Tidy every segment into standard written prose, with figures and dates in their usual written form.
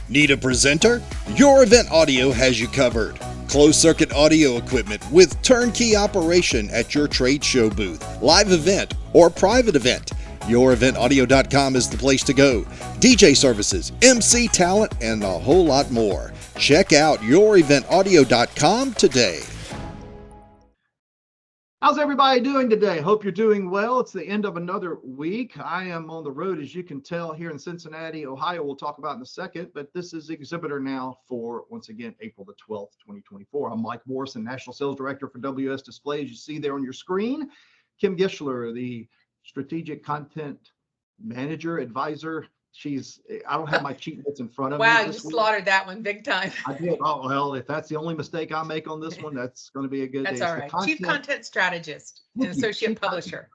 Need a presenter? Your Event Audio has you covered. Closed circuit audio equipment with turnkey operation at your trade show booth, live event, or private event. YourEventAudio.com is the place to go. DJ services, MC talent, and a whole lot more. Check out YourEventAudio.com today. How's everybody doing today? Hope you're doing well. It's the end of another week. I am on the road, as you can tell, here in Cincinnati, Ohio. We'll talk about in a second, but this is Exhibitor Now for, once again, April the 12th, 2024. I'm Mike Morrison, National Sales Director for WS Display. As you see there on your screen, Kim Gischler, the Strategic Content Manager, Advisor. I don't have my cheat notes in front of me. Wow, you slaughtered that one big time. I did. Oh, well, if that's the only mistake I make on this one, that's going to be a good day. That's all right. Chief Content Strategist and Associate Publisher.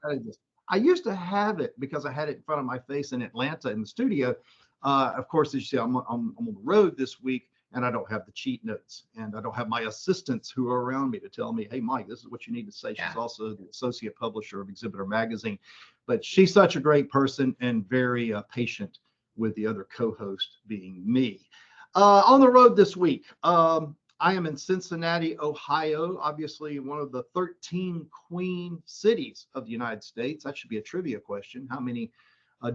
I used to have it because I had it in front of my face in Atlanta in the studio. Of course, as you see, I'm on the road this week, and I don't have the cheat notes, and I don't have my assistants who are around me to tell me, hey, Mike, this is what you need to say. She's also the associate publisher of Exhibitor Magazine, but she's such a great person and very patient with the other co-host being me. On the road this week, I am in Cincinnati, Ohio, obviously one of the 13 queen cities of the United States. That should be a trivia question. How many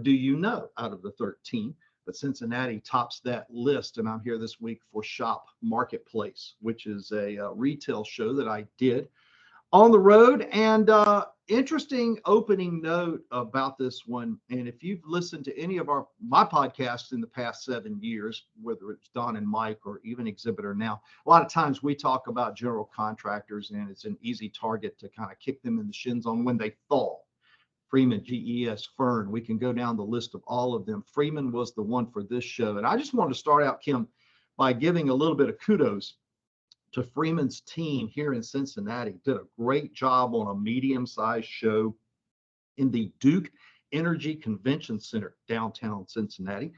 do you know out of the 13? But Cincinnati tops that list, and I'm here this week for Shop Marketplace, which is a retail show that I did on the road. And interesting opening note about this one. And if you've listened to any of my podcasts in the past 7 years, whether it's Don and Mike or even Exhibitor Now, a lot of times we talk about general contractors, and it's an easy target to kind of kick them in the shins on when they fall. Freeman, GES, Fern, we can go down the list of all of them. Freeman was the one for this show. And I just wanted to start out, Kim, by giving a little bit of kudos to Freeman's team here in Cincinnati. Did a great job on a medium-sized show in the Duke Energy Convention Center, downtown Cincinnati.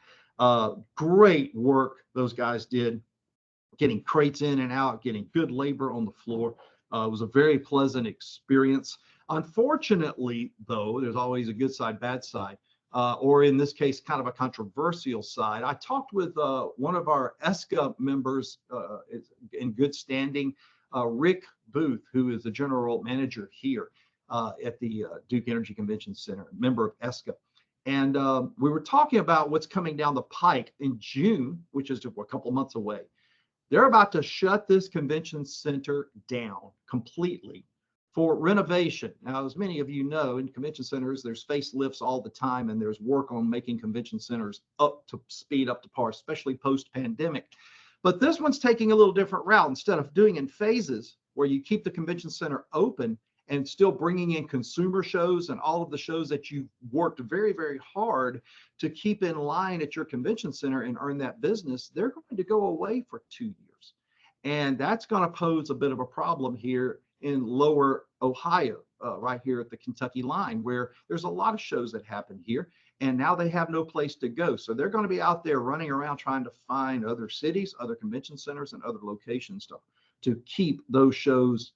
Great work those guys did, getting crates in and out, getting good labor on the floor. It was a very pleasant experience. Unfortunately, though, there's always a good side, bad side. Or in this case, kind of a controversial side. I talked with one of our ESCA members in good standing, Rick Booth, who is the general manager here at the Duke Energy Convention Center, member of ESCA. And we were talking about what's coming down the pike in June, which is a couple months away. They're about to shut this convention center down completely for renovation. Now, as many of you know, in convention centers, there's facelifts all the time, and there's work on making convention centers up to speed, up to par, especially post-pandemic. But this one's taking a little different route. Instead of doing in phases where you keep the convention center open and still bringing in consumer shows and all of the shows that you've worked very, very hard to keep in line at your convention center and earn that business, they're going to go away for 2 years. And that's going to pose a bit of a problem here in lower Ohio, right here at the Kentucky line, where there's a lot of shows that happen here, and now they have no place to go. So they're going to be out there running around trying to find other cities, other convention centers, and other locations to keep those shows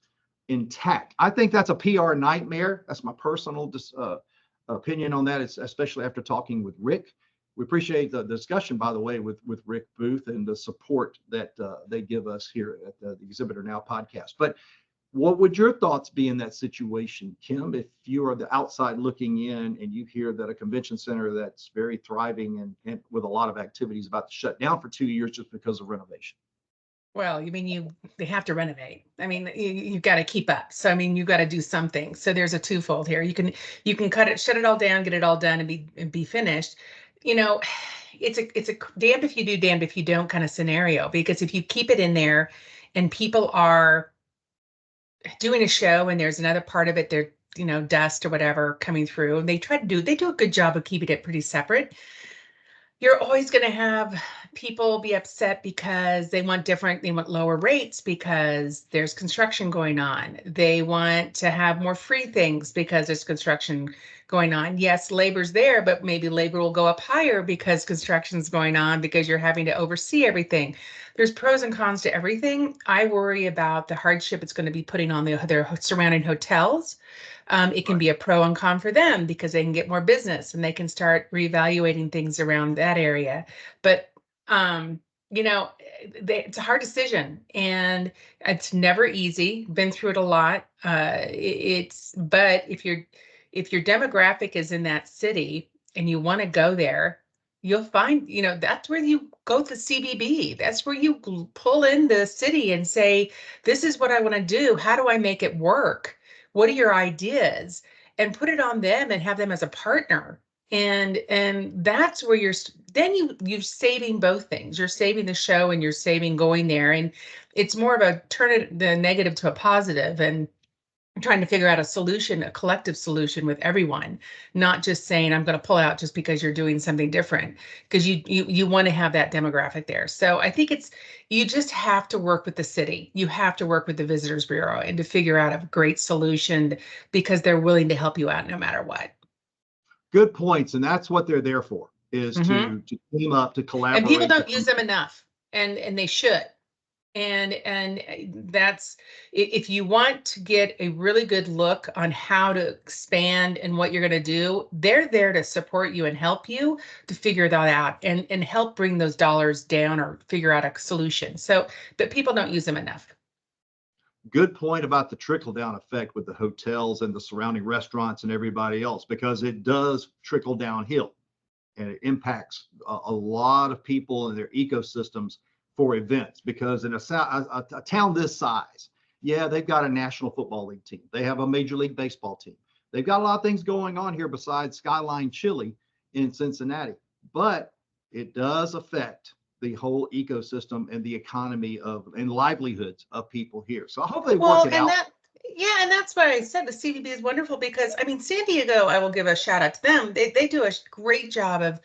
intact. I think that's a PR nightmare. That's my personal opinion on that, especially after talking with Rick. We appreciate the discussion, by the way, with Rick Booth and the support that they give us here at the Exhibitor Now podcast. But what would your thoughts be in that situation, Kim, if you are the outside looking in and you hear that a convention center that's very thriving and with a lot of activities about to shut down for 2 years just because of renovation? Well, you mean they have to renovate. I mean, you've got to keep up. So I mean, you've got to do something. So there's a twofold here. You can shut it all down, get it all done, and be finished. You know, it's a damned if you do, damned if you don't kind of scenario, because if you keep it in there and people are doing a show and there's another part of it, they're, dust or whatever coming through, and they do a good job of keeping it pretty separate. You're always going to have people be upset because they want lower rates because there's construction going on. They want to have more free things because there's construction going on. Yes, labor's there, but maybe labor will go up higher because construction's going on, because you're having to oversee everything. There's pros and cons to everything. I worry about the hardship it's going to be putting on their surrounding hotels. It can be a pro and con for them because they can get more business and they can start reevaluating things around that area. But It's a hard decision, and it's never easy. Been through it a lot. But if your demographic is in that city and you want to go there, you'll find, that's where you go to CBB. That's where you pull in the city and say, this is what I want to do. How do I make it work? What are your ideas? And put it on them and have them as a partner. And that's where then you're saving both things. You're saving the show and you're saving going there. And it's more of a the negative to a positive, and trying to figure out a solution, a collective solution with everyone, not just saying I'm going to pull out just because you're doing something different, because you want to have that demographic there. So I think you just have to work with the city. You have to work with the Visitors Bureau and to figure out a great solution, because they're willing to help you out no matter what. Good points. And that's what they're there for, is Mhm. to team up, to collaborate. And people don't use them enough, and they should. And that's, if you want to get a really good look on how to expand and what you're going to do, they're there to support you and help you to figure that out, and help bring those dollars down or figure out a solution. So, but people don't use them enough. Good point about the trickle down effect with the hotels and the surrounding restaurants and everybody else, because it does trickle downhill and it impacts a lot of people and their ecosystems for events. Because in a town this size, yeah, they've got a National Football League team. They have a Major League Baseball team. They've got a lot of things going on here besides Skyline Chili in Cincinnati, but it does affect the whole ecosystem and the economy and livelihoods of people here. So I hope they work it out. And that's why I said the CVB is wonderful, because I mean, San Diego, I will give a shout out to them. They do a great job of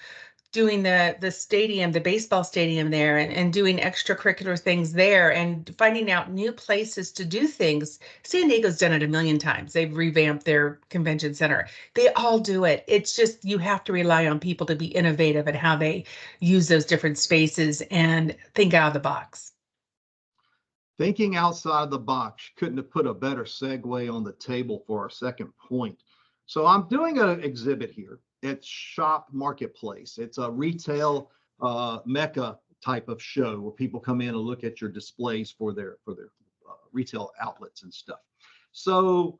doing the stadium, the baseball stadium there, and doing extracurricular things there, and finding out new places to do things. San Diego's done it a million times. They've revamped their convention center. They all do it. It's just, you have to rely on people to be innovative at how they use those different spaces and think out of the box. Thinking outside the box, couldn't have put a better segue on the table for our second point. So I'm doing an exhibit here. It's Shop Marketplace. It's a retail mecca type of show where people come in and look at your displays for their retail outlets and stuff. So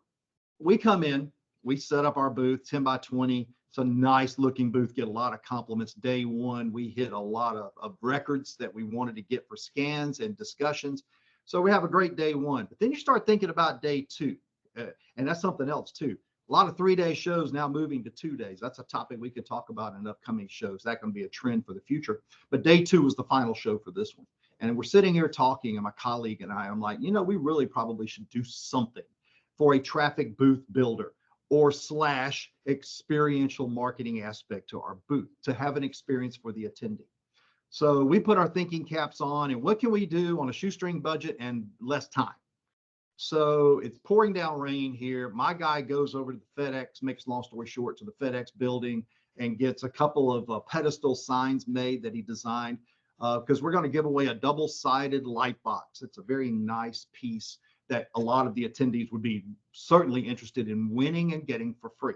we come in, we set up our booth, 10 by 20. It's a nice looking booth, get a lot of compliments. Day one, we hit a lot of records that we wanted to get for scans and discussions. So we have a great day one. But then you start thinking about day two, and that's something else too. A lot of 3-day shows now moving to 2 days. That's a topic we could talk about in upcoming shows. That can be a trend for the future. But day two was the final show for this one. And we're sitting here talking, and my colleague and I'm like, we really probably should do something for a traffic booth builder or / experiential marketing aspect to our booth, to have an experience for the attendee. So we put our thinking caps on, and what can we do on a shoestring budget and less time? So it's pouring down rain here. My guy goes over to the FedEx, makes long story short, to the FedEx building and gets a couple of pedestal signs made that he designed, because we're going to give away a double-sided light box. It's a very nice piece that a lot of the attendees would be certainly interested in winning and getting for free.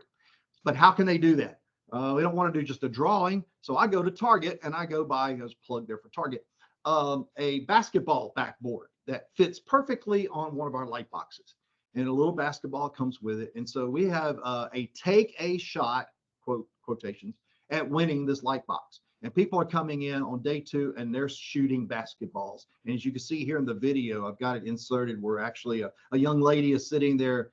But how can they do that? We don't want to do just a drawing. So I go to Target and I go buy, as plug there for Target, a basketball backboard that fits perfectly on one of our light boxes. And a little basketball comes with it. And so we have a take a shot, quotations, at winning this light box. And people are coming in on day two and they're shooting basketballs. And as you can see here in the video, I've got it inserted where actually a young lady is sitting there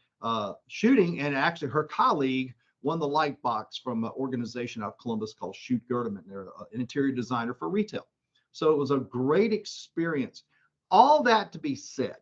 shooting, and actually her colleague won the light box from an organization out of Columbus called Shoot Gerdeman. They're an interior designer for retail. So it was a great experience. All that to be said,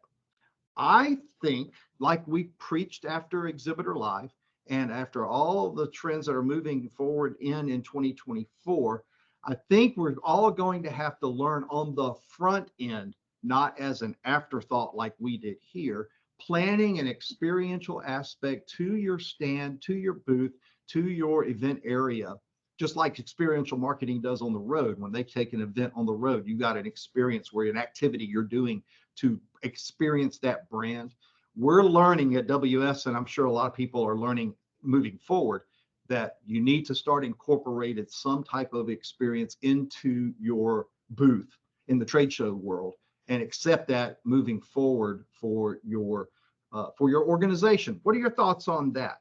I think, like we preached after Exhibitor Live and after all the trends that are moving forward in 2024, I think we're all going to have to learn on the front end, not as an afterthought like we did here, planning an experiential aspect to your stand, to your booth, to your event area, just like experiential marketing does on the road. When they take an event on the road, you got an experience where an activity you're doing to experience that brand. We're learning at WS, and I'm sure a lot of people are learning moving forward, that you need to start incorporating some type of experience into your booth. in the trade show world, and accept that moving forward for your organization. What are your thoughts on that?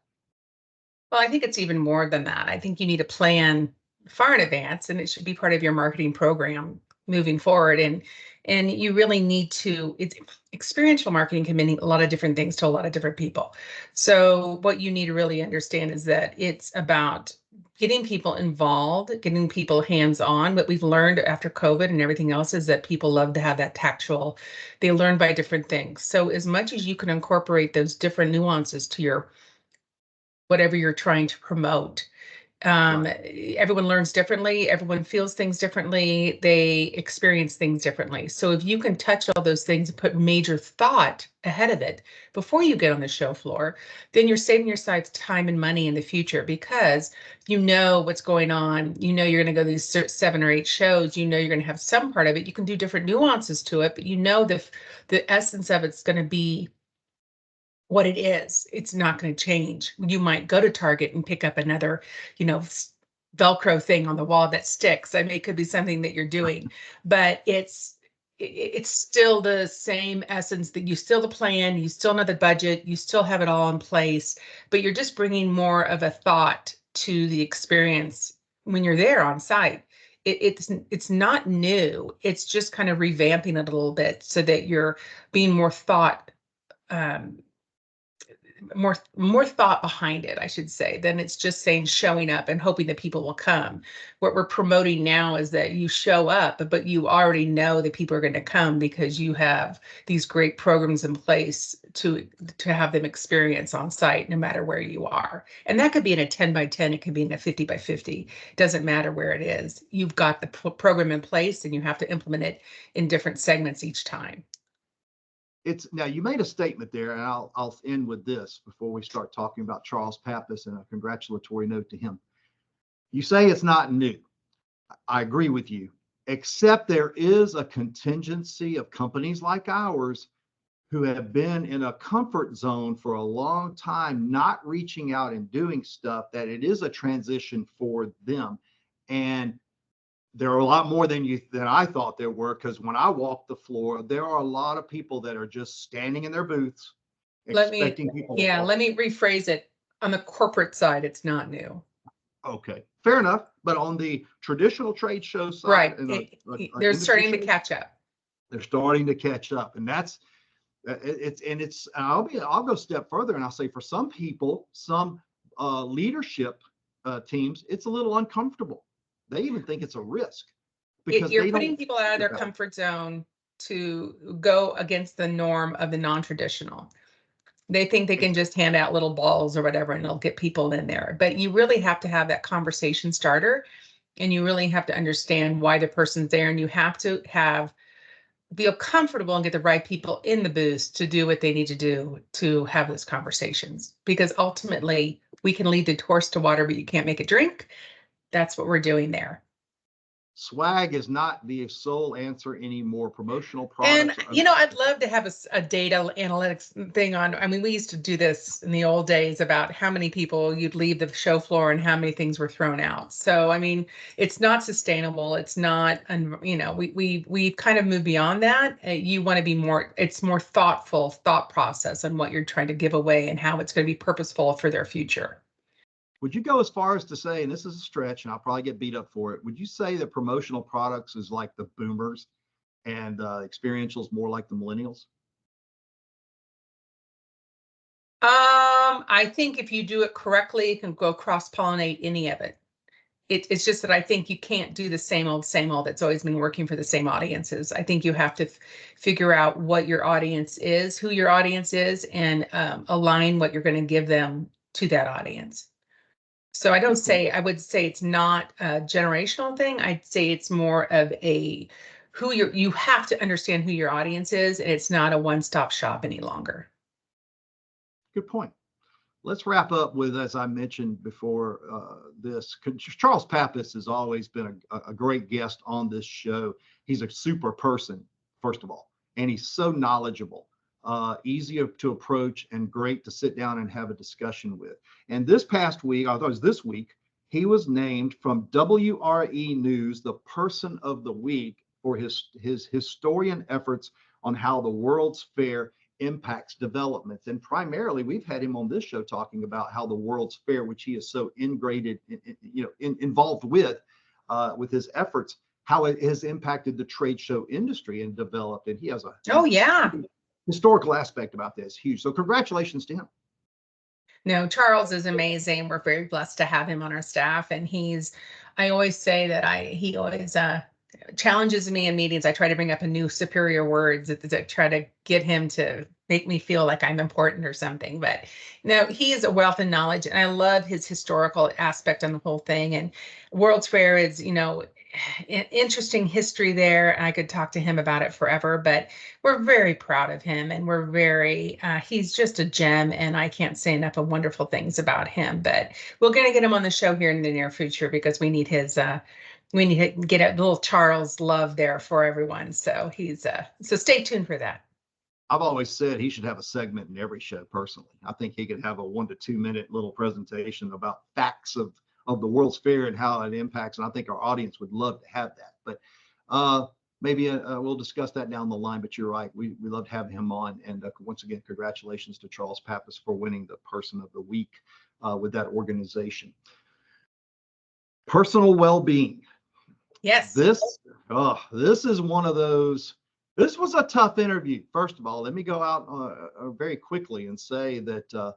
Well, I think it's even more than that. I think you need a plan far in advance, and it should be part of your marketing program moving forward. And you really need to. It's experiential marketing can mean a lot of different things to a lot of different people. So what you need to really understand is that it's about getting people involved, getting people hands-on. What we've learned after COVID and everything else is that people love to have that tactile. They learn by different things. So as much as you can incorporate those different nuances to your whatever you're trying to promote. Everyone learns differently. Everyone feels things differently. They experience things differently. So if you can touch all those things and put major thought ahead of it before you get on the show floor, then you're saving yourself time and money in the future because you know what's going on. You know you're going to go to these 7 or 8 shows. You know you're going to have some part of it. You can do different nuances to it, but you know the essence of it's going to be what it is. It's not going to change. You might go to Target and pick up another, Velcro thing on the wall that sticks. I mean, it could be something that you're doing, but it's still the same essence that you still the plan, you still know the budget, you still have it all in place, but you're just bringing more of a thought to the experience when you're there on site. It's not new. It's just kind of revamping it a little bit so that you're being more thought more thought behind it, I should say, than it's just saying showing up and hoping that people will come. What we're promoting now is that you show up, but you already know that people are going to come because you have these great programs in place to have them experience on site no matter where you are. And that could be in a 10 by 10, it could be in a 50 by 50. Doesn't matter where it is. You've got the program in place and you have to implement it in different segments each time. Now you made a statement there, and I'll end with this before we start talking about Charles Pappas and a congratulatory note to him. You say it's not new. I agree with you, except there is a contingency of companies like ours who have been in a comfort zone for a long time, not reaching out and doing stuff, that it is a transition for them. And there are a lot more than I thought there were, because when I walk the floor, there are a lot of people that are just standing in their booths expecting people. Yeah, let me rephrase it. On the corporate side, it's not new. Okay, fair enough. But on the traditional trade show side, right, they're starting to catch up. They're starting to catch up, and that's it's. I'll go a step further, and I'll say for some people, some leadership teams, it's a little uncomfortable. They even think it's a risk because you're putting people out of their comfort zone to go against the norm of the non-traditional. They think they can just hand out little balls or whatever and they'll get people in there. But you really have to have that conversation starter, and you really have to understand why the person's there, and you have to feel comfortable and get the right people in the booth to do what they need to do to have those conversations. Because ultimately, we can lead the horse to water, but you can't make it drink. That's what we're doing there. Swag is not the sole answer anymore. Promotional products. And, I'd love to have a data analytics thing on. I mean, we used to do this in the old days about how many people you'd leave the show floor and how many things were thrown out. So, I mean, it's not sustainable. It's not, we kind of moved beyond that. You want to be it's more thoughtful thought process on what you're trying to give away and how it's going to be purposeful for their future. Would you go as far as to say, and this is a stretch, and I'll probably get beat up for it, would you say that promotional products is like the boomers and experientials more like the millennials? I think if you do it correctly, you can go cross-pollinate any of it. It's just that I think you can't do the same old that's always been working for the same audiences. I think you have to figure out what your audience is, who your audience is, and align what you're going to give them to that audience. So I would say it's not a generational thing. I'd say it's more of you have to understand who your audience is, and it's not a one-stop shop any longer. Good point. Let's wrap up with, as I mentioned before this, Charles Pappas has always been a great guest on this show. He's a super person, first of all, and he's so knowledgeable. Easy to approach and great to sit down and have a discussion with. And this past week, I thought it was this week, he was named from WRE News the Person of the Week for his historian efforts on how the World's Fair impacts developments. And primarily, we've had him on this show talking about how the World's Fair, which he is so involved with his efforts, how it has impacted the trade show industry and developed. And he has a historical aspect about this, huge. So congratulations to him. No, Charles is amazing. We're very blessed to have him on our staff. And I always say that he always challenges me in meetings. I try to bring up a new superior words that try to get him to make me feel like I'm important or something. But no, he is a wealth of knowledge, and I love his historical aspect on the whole thing. And World's Fair is, interesting history there. I could talk to him about it forever, but we're very proud of him, and he's just a gem, and I can't say enough of wonderful things about him. But we're going to get him on the show here in the near future because we need to get a little Charles love there for everyone. So so stay tuned for that. I've always said he should have a segment in every show personally. I think he could have a 1 to 2 minute little presentation about facts of the World's Fair and how it impacts. And I think our audience would love to have that. But maybe we'll discuss that down the line. But you're right. We love to have him on. And once again, congratulations to Charles Pappas for winning the Person of the Week with that organization. Personal well-being. Yes. This is one of those. This was a tough interview. First of all, let me go out very quickly and say that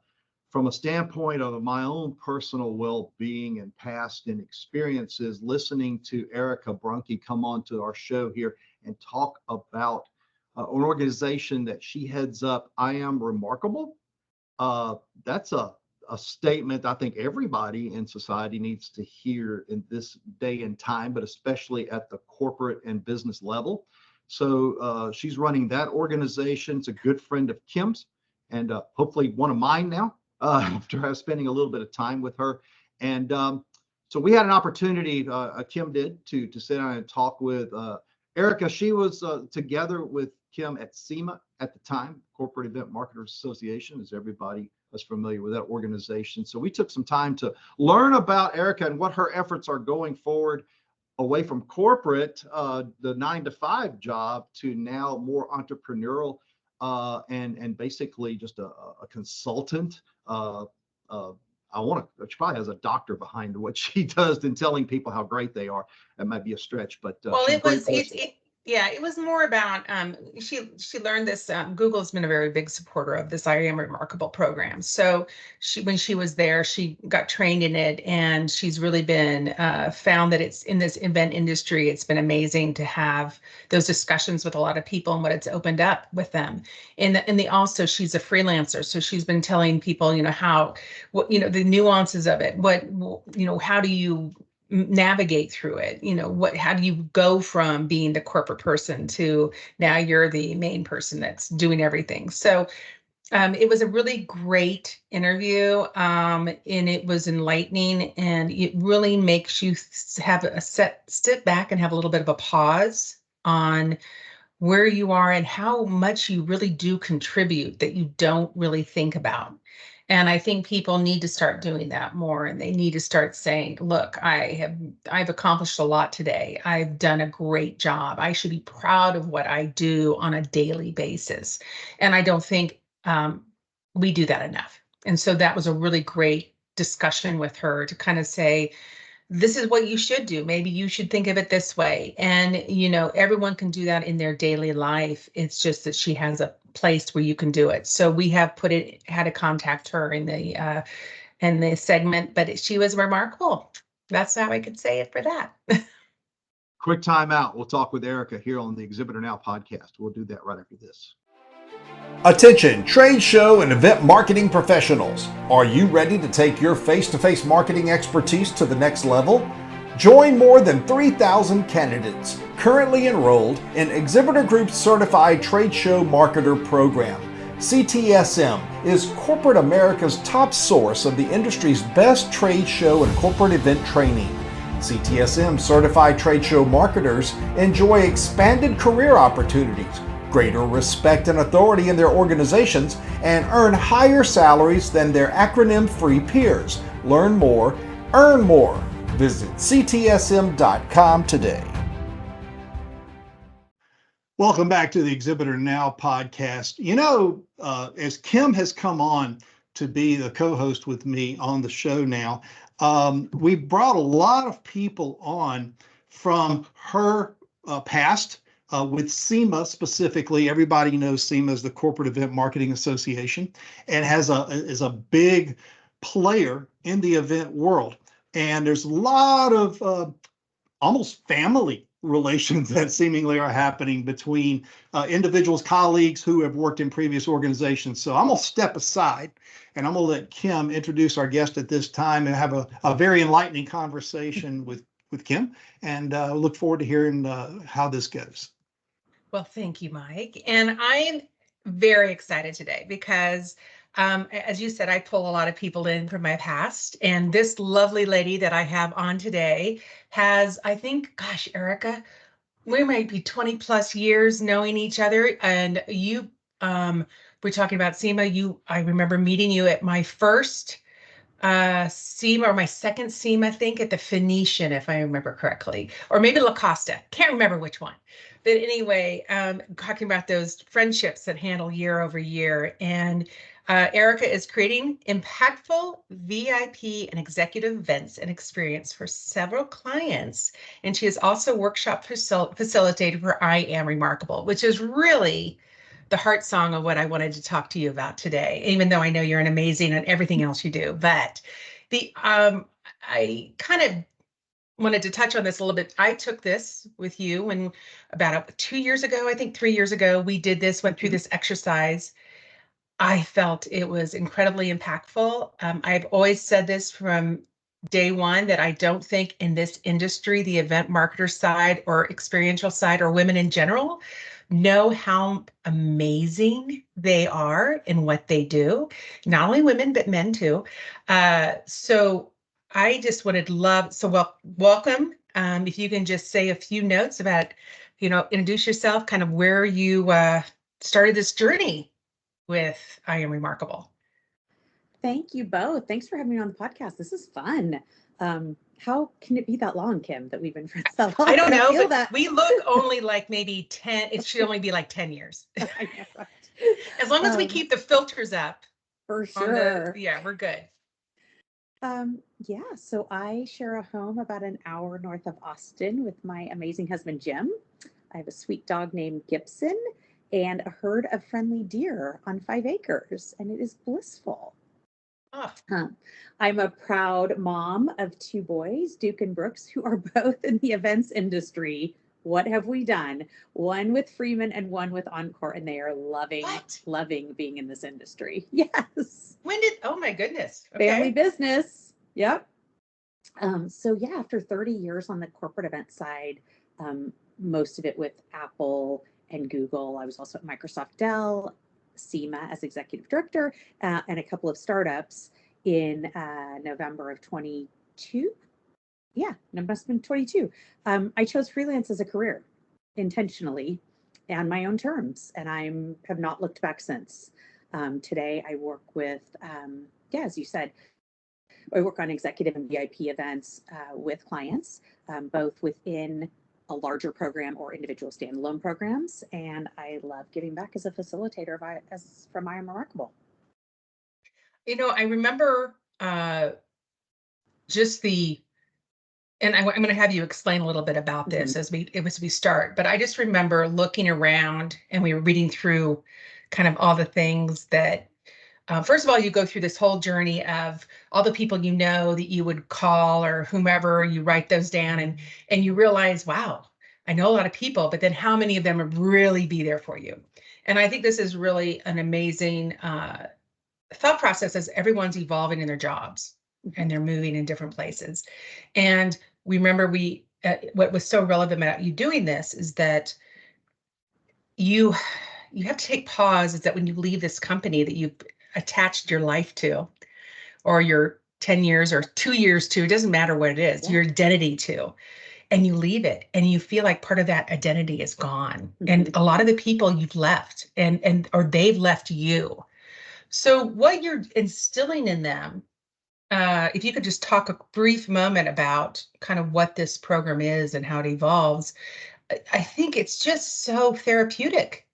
from a standpoint of my own personal well-being and past and experiences, listening to Erica Brunke come on to our show here and talk about an organization that she heads up, I Am Remarkable. That's a statement I think everybody in society needs to hear in this day and time, but especially at the corporate and business level. So she's running that organization. It's a good friend of Kim's, and hopefully one of mine now, after spending a little bit of time with her. And so we had an opportunity, Kim did, to sit down and talk with Erica. She was together with Kim at SEMA at the time, Corporate Event Marketers Association, as everybody is familiar with that organization. So we took some time to learn about Erica and what her efforts are going forward away from corporate, the 9-to-5 job, to now more entrepreneurial and basically just a consultant. She probably has a doctor behind what she does in telling people how great they are. That might be a stretch, but well, it was more about she learned this. Google's been a very big supporter of this I Am Remarkable program. So when she was there, she got trained in it, and she's really been found that it's in this event industry. It's been amazing to have those discussions with a lot of people and what it's opened up with them. Also, she's a freelancer, so she's been telling people, the nuances of it. How do you navigate through it? How do you go from being the corporate person to now you're the main person that's doing everything? So it was a really great interview, and it was enlightening, and it really makes you have step back and have a little bit of a pause on where you are and how much you really do contribute that you don't really think about. And I think people need to start doing that more, and they need to start saying, look, I've accomplished a lot today. I've done a great job. I should be proud of what I do on a daily basis. And I don't think we do that enough. And so that was a really great discussion with her to kind of say, this is what you should do. Maybe you should think of it this way. And, everyone can do that in their daily life. It's just that she has a place where you can do it. So we have had to contact her in the segment, but she was remarkable. That's how I could say it for that. Quick time out. We'll talk with Erica here on the Exhibitor Now podcast. We'll do that right after this. Attention, trade show and event marketing professionals. Are you ready to take your face-to-face marketing expertise to the next level? Join more than 3,000 candidates currently enrolled in Exhibitor Group's Certified Trade Show Marketer Program. CTSM is corporate America's top source of the industry's best trade show and corporate event training. CTSM certified trade show marketers enjoy expanded career opportunities, greater respect and authority in their organizations, and earn higher salaries than their acronym-free peers. Learn more, earn more. Visit ctsm.com today. Welcome back to the Exhibitor Now podcast. You know, as Kim has come on to be the co-host with me on the show now, we brought a lot of people on from her past with SEMA specifically. Everybody knows SEMA is the Corporate Event Marketing Association and is a big player in the event world. And there's a lot of almost family relations that seemingly are happening between individuals, colleagues who have worked in previous organizations. So I'm going to step aside and I'm going to let Kim introduce our guest at this time and have a very enlightening conversation with Kim, and look forward to hearing how this goes. Well, thank you, Mike. And I'm very excited today because as you said, I pull a lot of people in from my past, and this lovely lady that I have on today has, I think, gosh, Erica, we might be 20 plus years knowing each other. And you, we're talking about SEMA. I remember meeting you at my first SEMA or my second SEMA, I think, at the Phoenician, if I remember correctly, or maybe La Costa. Can't remember which one. But anyway, talking about those friendships that handle year over year. And Erica is creating impactful VIP and executive events and experience for several clients. And she is also workshop facilitator for I Am Remarkable, which is really the heart song of what I wanted to talk to you about today, even though I know you're an amazing and everything else you do. But I kind of wanted to touch on this a little bit. I took this with you when about 2 years ago, I think 3 years ago, we did this, went through this exercise. I felt it was incredibly impactful. I've always said this from day one that I don't think in this industry, the event marketer side or experiential side or women in general know how amazing they are in what they do. Not only women, but men too. So I just welcome. If you can just say a few notes about, introduce yourself, kind of where you started this journey with I Am Remarkable. Thank you both. Thanks for having me on the podcast. This is fun. How can it be that long, Kim, that we've been friends that long? I don't know, but that. We look only like maybe 10. It should only be like 10 years. I know, right? As long as we keep the filters up. For sure. We're good. So I share a home about an hour north of Austin with my amazing husband, Jim. I have a sweet dog named Gibson and a herd of friendly deer on 5 acres, and it is blissful. Oh. I'm a proud mom of 2 boys, Duke and Brooks, who are both in the events industry. What have we done? One with Freeman and one with Encore, and they are loving being in this industry. Yes. Oh my goodness. Okay. Family business. Yep. After 30 years on the corporate event side, most of it with Apple and Google. I was also at Microsoft, Dell, SEMA as executive director, and a couple of startups in November of 22. Yeah, it must have been 22. I chose freelance as a career intentionally on my own terms, and I have not looked back since. Today, I work with, as you said, I work on executive and VIP events with clients, both within a larger program or individual standalone programs. And I love giving back as a facilitator from I Am Remarkable. I remember and I'm going to have you explain a little bit about this as we start, but I just remember looking around and we were reading through kind of all the things that, first of all, you go through this whole journey of all the people that you would call or whomever, you write those down and you realize, wow, I know a lot of people, but then how many of them would really be there for you? And I think this is really an amazing thought process as everyone's evolving in their jobs and they're moving in different places. And we remember what was so relevant about you doing this is that you have to take pause, is that when you leave this company that you've attached your life to, or your 10 years or 2 years to, it doesn't matter what it is, your identity to, and you leave it and you feel like part of that identity is gone. And a lot of the people you've left or they've left you. So what you're instilling in them, if you could just talk a brief moment about kind of what this program is and how it evolves, I think it's just so therapeutic,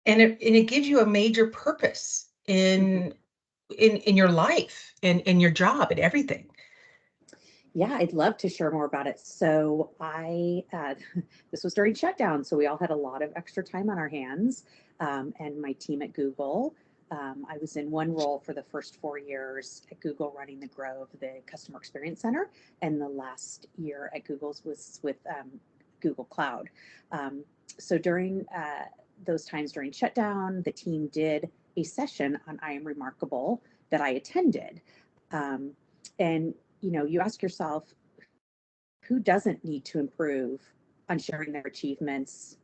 and it gives you a major purpose in your life and in your job and everything. Yeah, I'd love to share more about it. So this was during shutdown, so we all had a lot of extra time on our hands. And my team at Google, I was in one role for the first 4 years at Google running the Grove, the Customer Experience Center, and the last year at Google's was with Google Cloud. So during those times during shutdown, the team did a session on I Am Remarkable that I attended. And you ask yourself, who doesn't need to improve on sharing their achievements,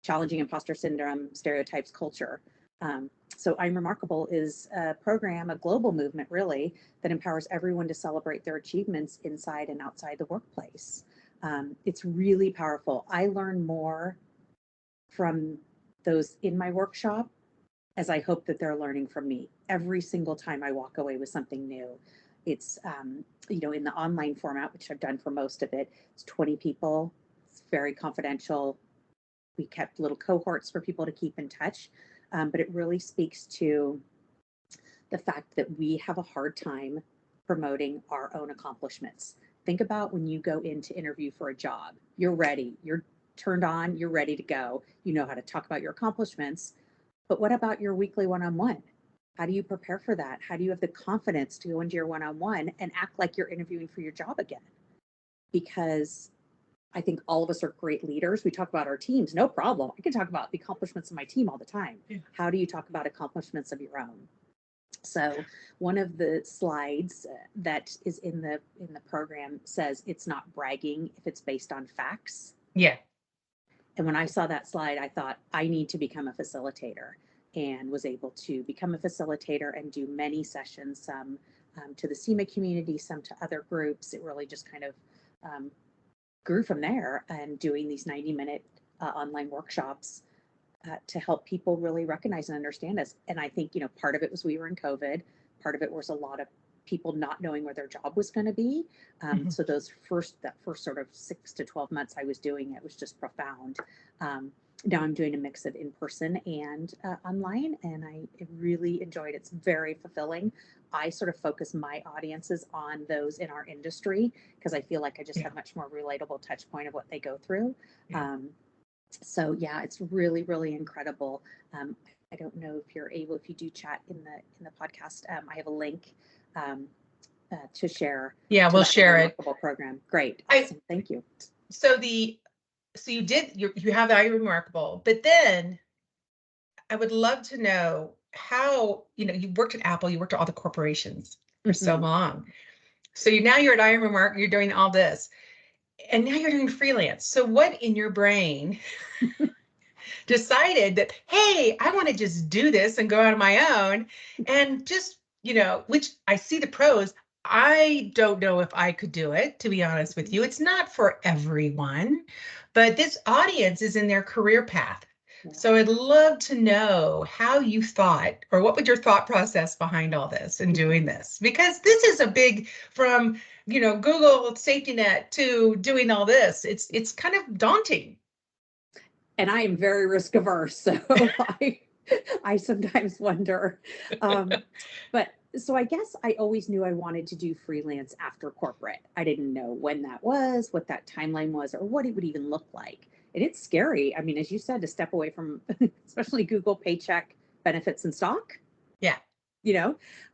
challenging imposter syndrome, stereotypes, culture? So I'm Remarkable is a program, a global movement really, that empowers everyone to celebrate their achievements inside and outside the workplace. It's really powerful. I learn more from those in my workshop as I hope that they're learning from me. Every single time I walk away with something new. It's, in the online format, which I've done for most of it, it's 20 people. It's very confidential. We kept little cohorts for people to keep in touch. But it really speaks to the fact that we have a hard time promoting our own accomplishments. Think about when you go in to interview for a job. You're ready. You're turned on. You're ready to go. You know how to talk about your accomplishments. But what about your weekly one-on-one? How do you prepare for that? How do you have the confidence to go into your one-on-one and act like you're interviewing for your job again? Because I think all of us are great leaders. We talk about our teams, no problem. I can talk about the accomplishments of my team all the time. Yeah. How do you talk about accomplishments of your own? So one of the slides that is in the program says it's not bragging if it's based on facts. Yeah. And when I saw that slide, I thought I need to become a facilitator, and was able to become a facilitator and do many sessions, some to the SEMA community, some to other groups. It really just kind of grew from there, and doing these 90-minute online workshops to help people really recognize and understand us. And I think, part of it was we were in COVID. Part of it was a lot of people not knowing where their job was going to be. So that first sort of 6 to 12 months I was doing it was just profound. Now I'm doing a mix of in-person and online, and I really enjoyed it. It's very fulfilling. I sort of focus my audiences on those in our industry because I feel like I just have much more relatable touch point of what they go through. So yeah, it's really, really incredible. I don't know if if you do chat in the podcast, I have a link to share. Yeah, we'll share it. Program. Great. Awesome. Thank you. So you have the I Am Remarkable, but then I would love to know how, you worked at Apple, you worked at all the corporations for so long. So now you're at I Am Remarkable, you're doing all this, and now you're doing freelance. So what in your brain decided that, hey, I want to just do this and go out on my own and just, which I see the pros. I don't know if I could do it, to be honest with you. It's not for everyone, but this audience is in their career path. Yeah. So I'd love to know how you thought, or what was your thought process behind all this and doing this? Because this is a big, from, Google safety net to doing all this. It's kind of daunting. And I am very risk averse, so I sometimes wonder. But so I guess I always knew I wanted to do freelance after corporate. I didn't know when that was, what that timeline was, or what it would even look like. And it's scary. I mean, as you said, to step away from, especially Google paycheck, benefits, and stock. Yeah.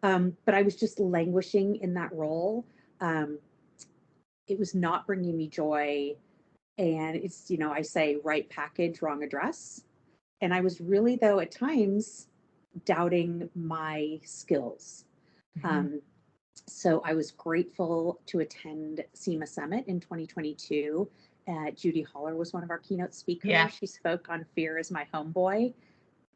But I was just languishing in that role. It was not bringing me joy. And it's, I say right package, wrong address. And I was really, though, at times doubting my skills. So I was grateful to attend SEMA Summit in 2022. Judy Holler was one of our keynote speakers. Yeah. She spoke on Fear is My Homeboy.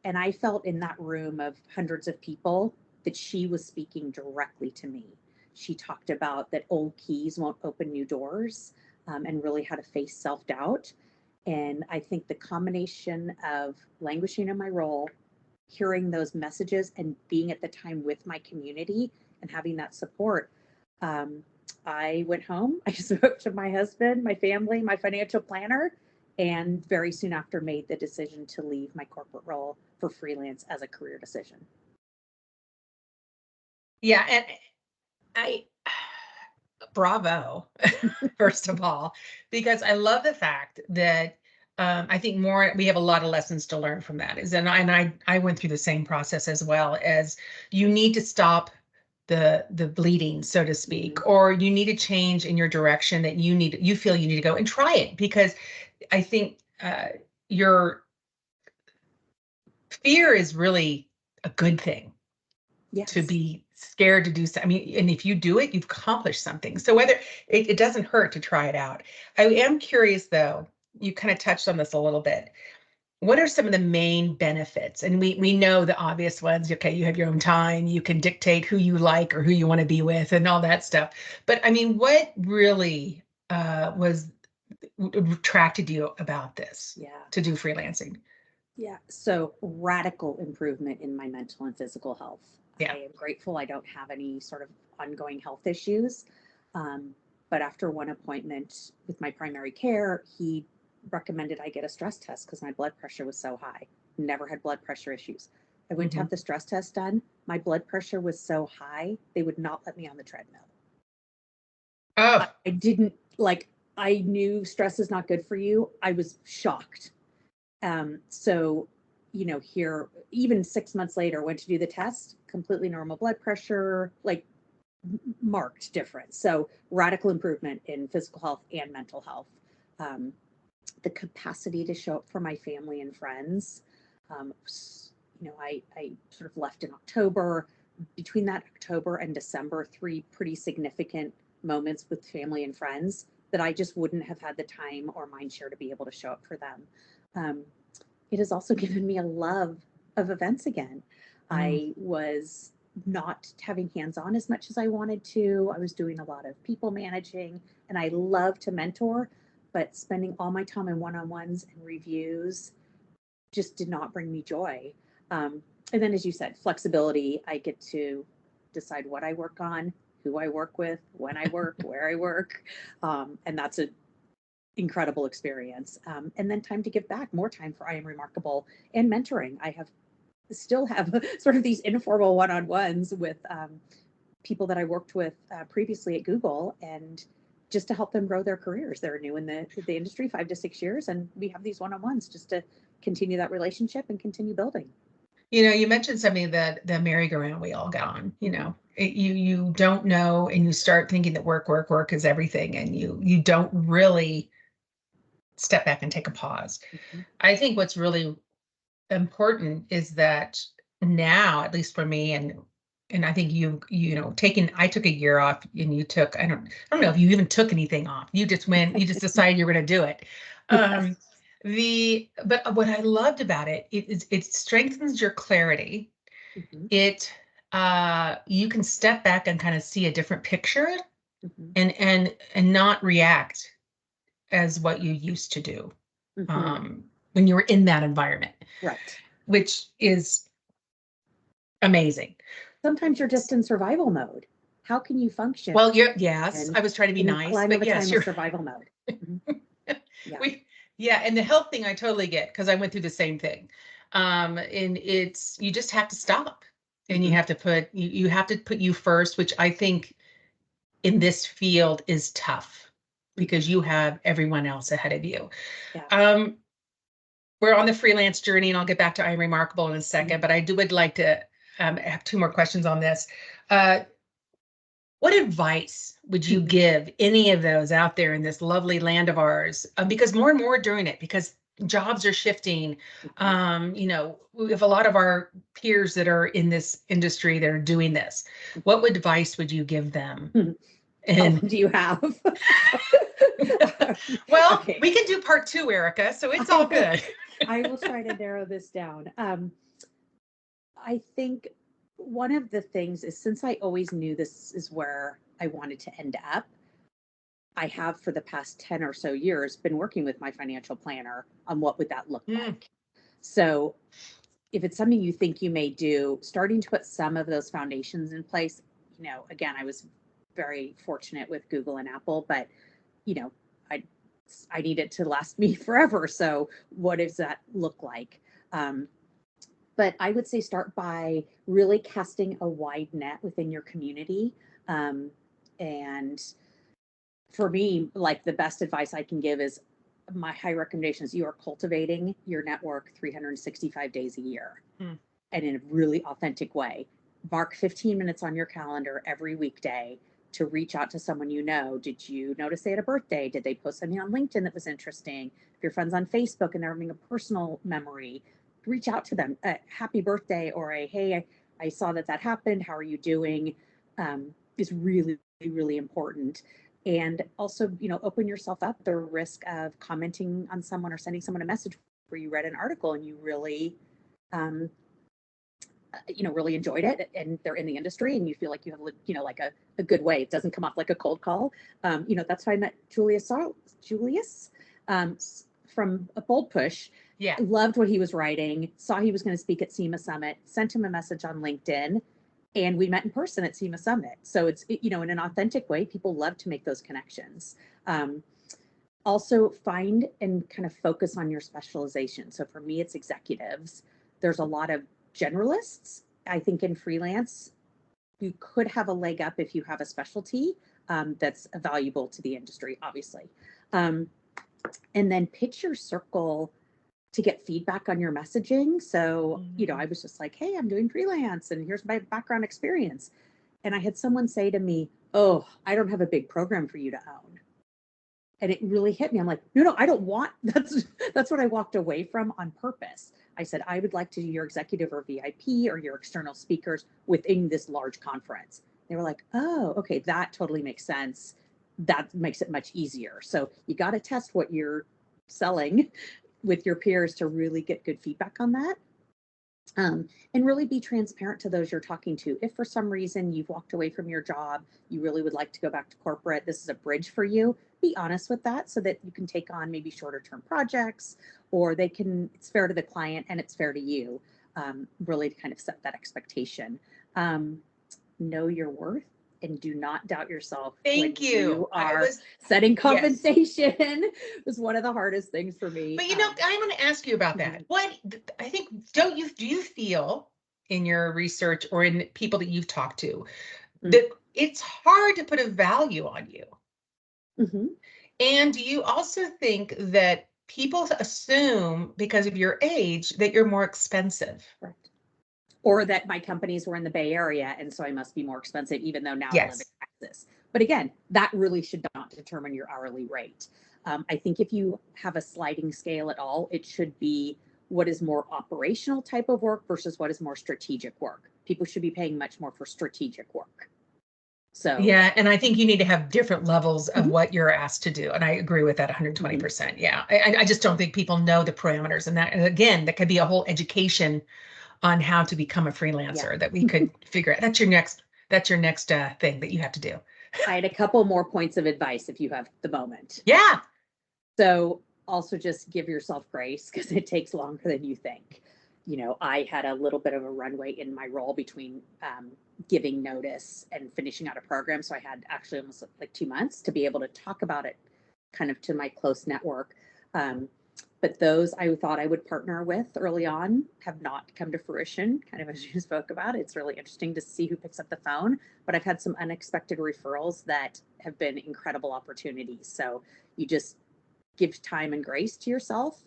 And I felt in that room of hundreds of people that she was speaking directly to me. She talked about that old keys won't open new doors. And really how to face self-doubt. And I think the combination of languishing in my role, hearing those messages, and being at the time with my community and having that support, I went home, I spoke to my husband, my family, my financial planner, and very soon after made the decision to leave my corporate role for freelance as a career decision. Yeah, and bravo, first of all, because I love the fact that I think we have a lot of lessons to learn from that. I went through the same process as well. As you need to stop the bleeding, so to speak, or you need to change in your direction that you feel you need to go and try it, because I think your fear is really a good thing. Yes. To be scared to do so. I mean, and if you do it, you've accomplished something. So whether it doesn't hurt to try it out. I am curious though, you kind of touched on this a little bit. What are some of the main benefits? And we know the obvious ones. Okay, you have your own time, you can dictate who you like or who you want to be with and all that stuff. But I mean, what really was attracted you about this to do freelancing? Yeah, so radical improvement in my mental and physical health. Yeah. I am grateful I don't have any sort of ongoing health issues. But after one appointment with my primary care, he recommended I get a stress test because my blood pressure was so high. Never had blood pressure issues. I went to have the stress test done. My blood pressure was so high, they would not let me on the treadmill. Oh. I didn't I knew stress is not good for you. I was shocked. So, here, even 6 months later, went to do the test, completely normal blood pressure, marked difference. So radical improvement in physical health and mental health. The capacity to show up for my family and friends. I sort of left in October. Between that October and December, 3 pretty significant moments with family and friends that I just wouldn't have had the time or mind share to be able to show up for them. It has also given me a love of events again. I was not having hands-on as much as I wanted to. I was doing a lot of people managing, and I love to mentor, but spending all my time in one-on-ones and reviews just did not bring me joy. And then, as you said, flexibility. I get to decide what I work on, who I work with, when I work, where I work. And that's an incredible experience. And then time to give back, more time for I Am Remarkable and mentoring. I still have sort of these informal one-on-ones with people that I worked with previously at Google, and just to help them grow their careers. They're new in the industry, 5 to 6 years, and we have these one-on-ones just to continue that relationship and continue building. You mentioned something that the merry-go-round we all got on. You don't know, and you start thinking that work is everything, and you don't really step back and take a pause. I think what's really important is that now, at least for me, and I think I took a year off, and you took, I don't know if you even took anything off. You just decided you're going to do it. But what I loved about it strengthens your clarity. It you can step back and kind of see a different picture, and not react as what you used to do when you were in that environment, right? Which is amazing. Sometimes you're just in survival mode. How can you function? Well, yes, I was trying to be nice, but yes, you're survival mode. And the health thing I totally get, because I went through the same thing. And you just have to stop, and you have to put you first, which I think in this field is tough because you have everyone else ahead of you. Yeah. We're on the freelance journey, and I'll get back to I Am Remarkable in a second, but I would like to have 2 more questions on this. What advice would you give any of those out there in this lovely land of ours? Because more and more are doing it, because jobs are shifting. We have a lot of our peers that are in this industry that are doing this. What advice would you give them? And do you have? Well, okay. We can do part 2, Erica, so it's all good. I will try to narrow this down. I think one of the things is, since I always knew this is where I wanted to end up, I have for the past 10 or so years been working with my financial planner on what would that look like. So if it's something you think you may do, starting to put some of those foundations in place. Again, I was very fortunate with Google and Apple, but I need it to last me forever. So what does that look like? But I would say start by really casting a wide net within your community. And for me, like the best advice I can give is my high recommendation is you are cultivating your network 365 days a year and in a really authentic way. Mark 15 minutes on your calendar every weekday to reach out to someone you know. Did you notice they had a birthday? Did they post something on LinkedIn that was interesting? If your friend's on Facebook and they're having a personal memory, reach out to them. Happy birthday, or a hey, I saw that happened. How are you doing? Is really, really important. And also, open yourself up the risk of commenting on someone or sending someone a message where you read an article and you really, really enjoyed it, and they're in the industry and you feel like you have, like a good way. It doesn't come off like a cold call. That's why I met Julius from a Bold Push. Yeah. Loved what he was writing, saw he was going to speak at SEMA Summit, sent him a message on LinkedIn, and we met in person at SEMA Summit. So it's, in an authentic way, people love to make those connections. Also find and kind of focus on your specialization. So for me, it's executives. There's a lot of generalists. I think in freelance, you could have a leg up if you have a specialty that's valuable to the industry, obviously. And then pitch your circle to get feedback on your messaging. So, I was just like, hey, I'm doing freelance and here's my background experience. And I had someone say to me, oh, I don't have a big program for you to own. And it really hit me. I'm like, no, I don't want, that's what I walked away from on purpose. I said, I would like to do your executive or VIP or your external speakers within this large conference. They were like, oh, okay, that totally makes sense. That makes it much easier. So you got to test what you're selling with your peers to really get good feedback on that. And really be transparent to those you're talking to. If for some reason you've walked away from your job, you really would like to go back to corporate, this is a bridge for you, be honest with that so that you can take on maybe shorter term projects, or it's fair to the client and it's fair to you, really to kind of set that expectation. Know your worth and do not doubt yourself. Thank you. You are setting compensation. Yes. Was one of the hardest things for me. But I want to ask you about that. What I think, do you feel in your research or in people that you've talked to that it's hard to put a value on you? And do you also think that people assume because of your age that you're more expensive? Right. Or that my companies were in the Bay Area, and so I must be more expensive, even though now I live in Texas. But again, that really should not determine your hourly rate. I think if you have a sliding scale at all, it should be what is more operational type of work versus what is more strategic work. People should be paying much more for strategic work. So yeah, and I think you need to have different levels of what you're asked to do. And I agree with that 120%. Yeah, I just don't think people know the parameters. And again, that could be a whole education on how to become a freelancer that we could figure out. That's your next thing that you have to do. I had a couple more points of advice if you have the moment. Yeah. So also just give yourself grace because it takes longer than you think. I had a little bit of a runway in my role between giving notice and finishing out a program. So I had actually almost like 2 months to be able to talk about it kind of to my close network. But those I thought I would partner with early on have not come to fruition, kind of as you spoke about. It's really interesting to see who picks up the phone, but I've had some unexpected referrals that have been incredible opportunities. So you just give time and grace to yourself.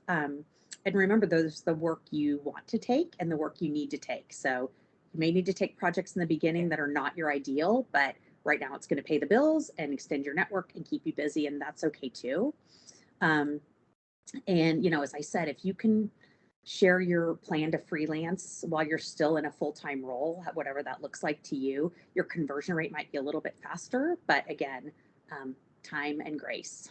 And remember, there's the work you want to take and the work you need to take. So you may need to take projects in the beginning that are not your ideal, but right now it's going to pay the bills and extend your network and keep you busy, and that's okay too. And, as I said, if you can share your plan to freelance while you're still in a full-time role, whatever that looks like to you, your conversion rate might be a little bit faster, but again, time and grace.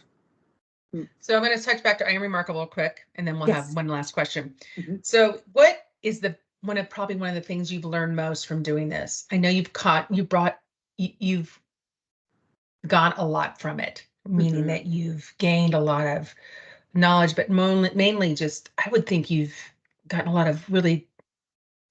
So I'm going to touch back to I Am Remarkable quick, and then we'll have one last question. So what is one of the things you've learned most from doing this? I know you've got a lot from it, meaning that you've gained a lot of knowledge, but mainly just, I would think you've gotten a lot of really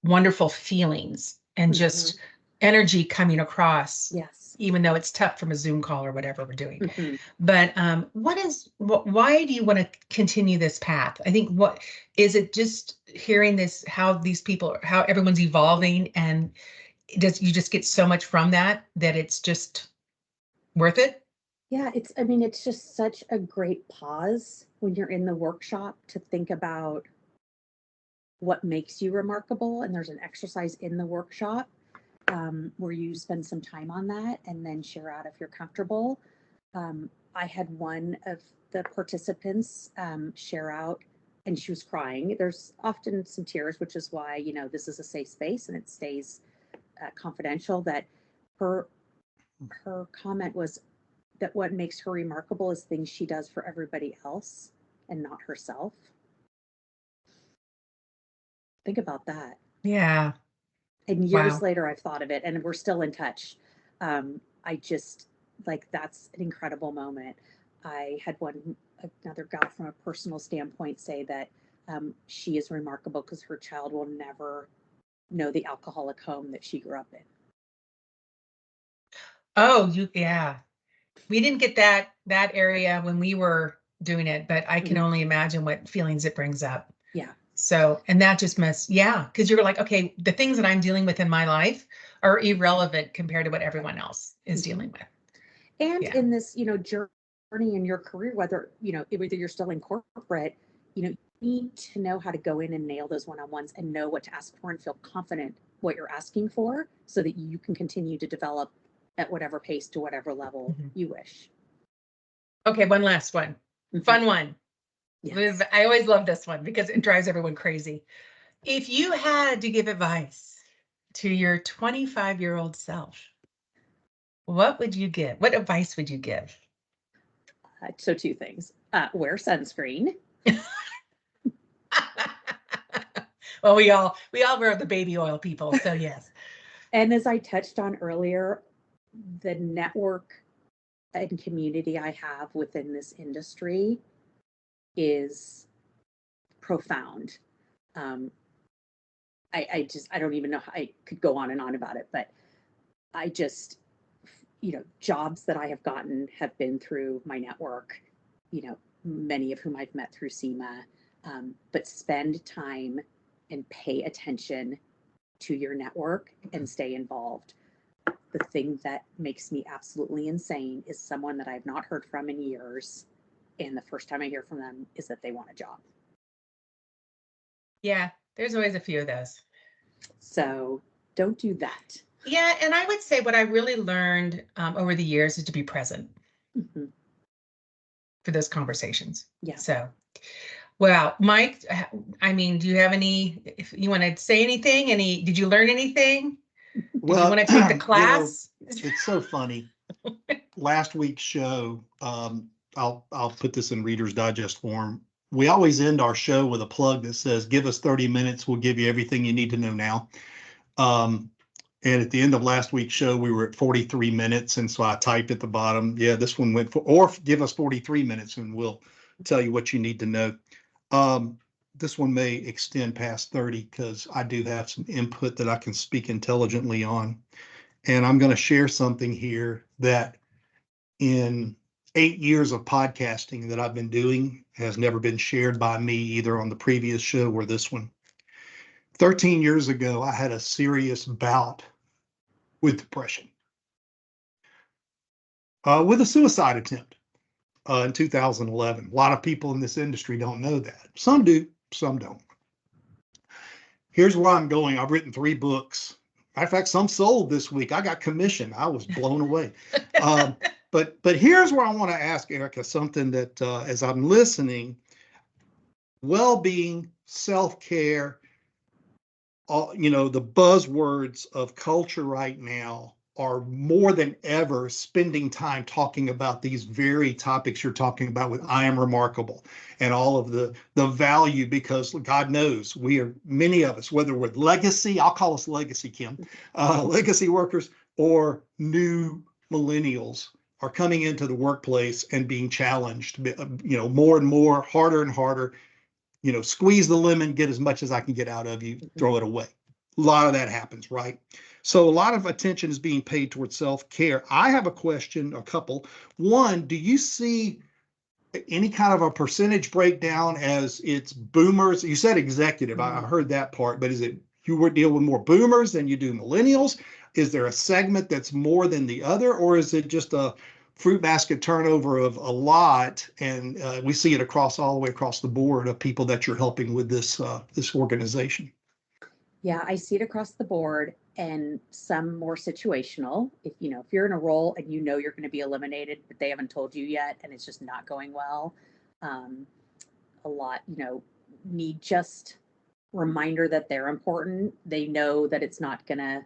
wonderful feelings and just energy coming across, Yes. even though it's tough from a Zoom call or whatever we're doing. Mhm. But why do you want to continue this path? I think what is it, just hearing this, how these people, how everyone's evolving, and you just get so much from that it's just worth it? Yeah, I mean, it's just such a great pause when you're in the workshop to think about what makes you remarkable. And there's an exercise in the workshop where you spend some time on that and then share out if you're comfortable. I had one of the participants share out, and she was crying. There's often some tears, which is why, you know, this is a safe space and it stays confidential. That her comment was that what makes her remarkable is things she does for everybody else and not herself. Think about that. Yeah. And years Wow. later, I've thought of it, and we're still in touch. I just, like, that's an incredible moment. I had another gal from a personal standpoint say that she is remarkable because her child will never know the alcoholic home that she grew up in. Oh, yeah. We didn't get that area when we were doing it, but I can only imagine what feelings it brings up. Yeah. So, and that just because you were like, okay, the things that I'm dealing with in my life are irrelevant compared to what everyone else is dealing with. And in this, you know, journey in your career, whether you're still in corporate, you know, you need to know how to go in and nail those one-on-ones and know what to ask for and feel confident what you're asking for so that you can continue to develop at whatever pace to whatever level you wish. Okay, one last one. Fun one. Yes. I always love this one because it drives everyone crazy. If you had to give advice to your 25-year-old self, what would you give? What advice would you give? So two things. Wear sunscreen. Well, we all wear the baby oil, people, so yes. And as I touched on earlier, the network and community I have within this industry is profound. I don't even know how I could go on and on about it, but I just, you know, jobs that I have gotten have been through my network, you know, many of whom I've met through SEMA, but spend time and pay attention to your network and stay involved. The thing that makes me absolutely insane is someone that I've not heard from in years, and the first time I hear from them is that they want a job. Yeah, there's always a few of those. So don't do that. Yeah, and I would say what I really learned over the years is to be present for those conversations. Yeah. So, well, Mike, I mean, do you have if you want to say anything? Did you learn anything? Well, did you want to take the class? You know, it's so funny. Last week's show, I'll put this in Reader's Digest form. We always end our show with a plug that says, give us 30 minutes. We'll give you everything you need to know now. And at the end of last week's show, we were at 43 minutes. And so I typed at the bottom, yeah, this one went or give us 43 minutes and we'll tell you what you need to know. This one may extend past 30 because I do have some input that I can speak intelligently on. And I'm going to share something here that in 8 years of podcasting that I've been doing has never been shared by me either on the previous show or this one. 13 years ago, I had a serious bout with depression, with a suicide attempt in 2011. A lot of people in this industry don't know that. Some do, some don't. Here's where I'm going. I've written 3 books. Matter of fact, some sold this week. I got commissioned. I was blown away. But here's where I want to ask Erica something that as I'm listening, well-being, self-care, you know, the buzzwords of culture right now are more than ever spending time talking about these very topics you're talking about with I am remarkable and all of the value, because God knows many of us, whether we're legacy, I'll call us legacy, Kim, legacy workers or new millennials are coming into the workplace and being challenged, you know, more and more, harder and harder, you know, squeeze the lemon, get as much as I can get out of you, throw it away. A lot of that happens, right? So a lot of attention is being paid towards self-care. I have a question, a couple. One, do you see any kind of a percentage breakdown as it's boomers? You said executive, I heard that part, but is it you would deal with more boomers than you do millennials? Is there a segment that's more than the other, or is it just a fruit basket turnover of a lot? And we see it across all the way across the board of people that you're helping with this this organization. Yeah, I see it across the board, and some more situational. If you're in a role and you're going to be eliminated, but they haven't told you yet, and it's just not going well, a lot, need just reminder that they're important. They know that it's not going to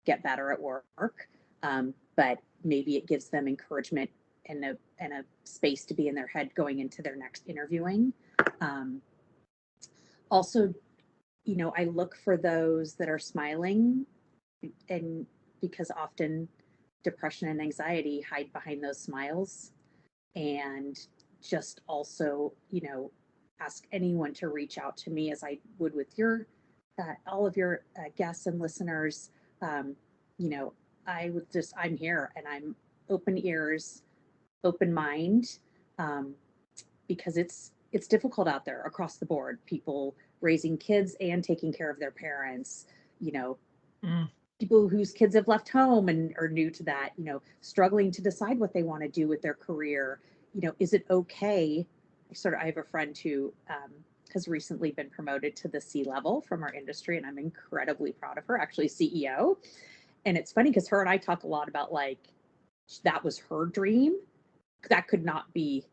get better at work, but maybe it gives them encouragement and a space to be in their head going into their next interviewing. Also, I look for those that are smiling, and because often depression and anxiety hide behind those smiles. And just also, ask anyone to reach out to me, as I would with your all of your guests and listeners. I'm here, and I'm open ears, open mind, because it's difficult out there across the board. People raising kids and taking care of their parents, people whose kids have left home and are new to that, struggling to decide what they want to do with their career. Is it okay? I have a friend who has recently been promoted to the C-level from our industry, and I'm incredibly proud of her, actually CEO. And it's funny because her and I talk a lot about, like, that was her dream. That could not be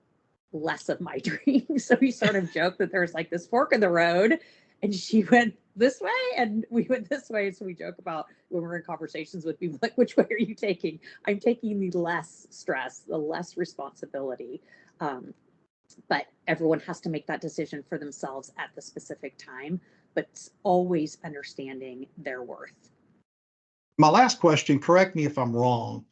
less of my dream. So we sort of joke that there's like this fork in the road, and she went this way and we went this way. So we joke about when we're in conversations with people, like, which way are you taking? I'm taking the less stress, the less responsibility. But everyone has to make that decision for themselves at the specific time, but always understanding their worth. My last question, correct me if I'm wrong,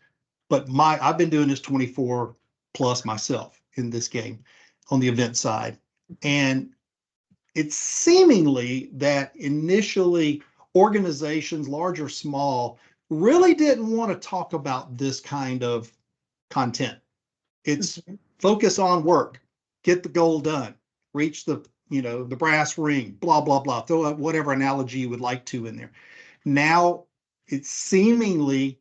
but I've been doing this 24 plus myself in this game on the event side. And it's seemingly that initially organizations, large or small, really didn't want to talk about this kind of content. It's focus on work, get the goal done, reach the brass ring, blah, blah, blah. Throw out whatever analogy you would like to in there. Now it's seemingly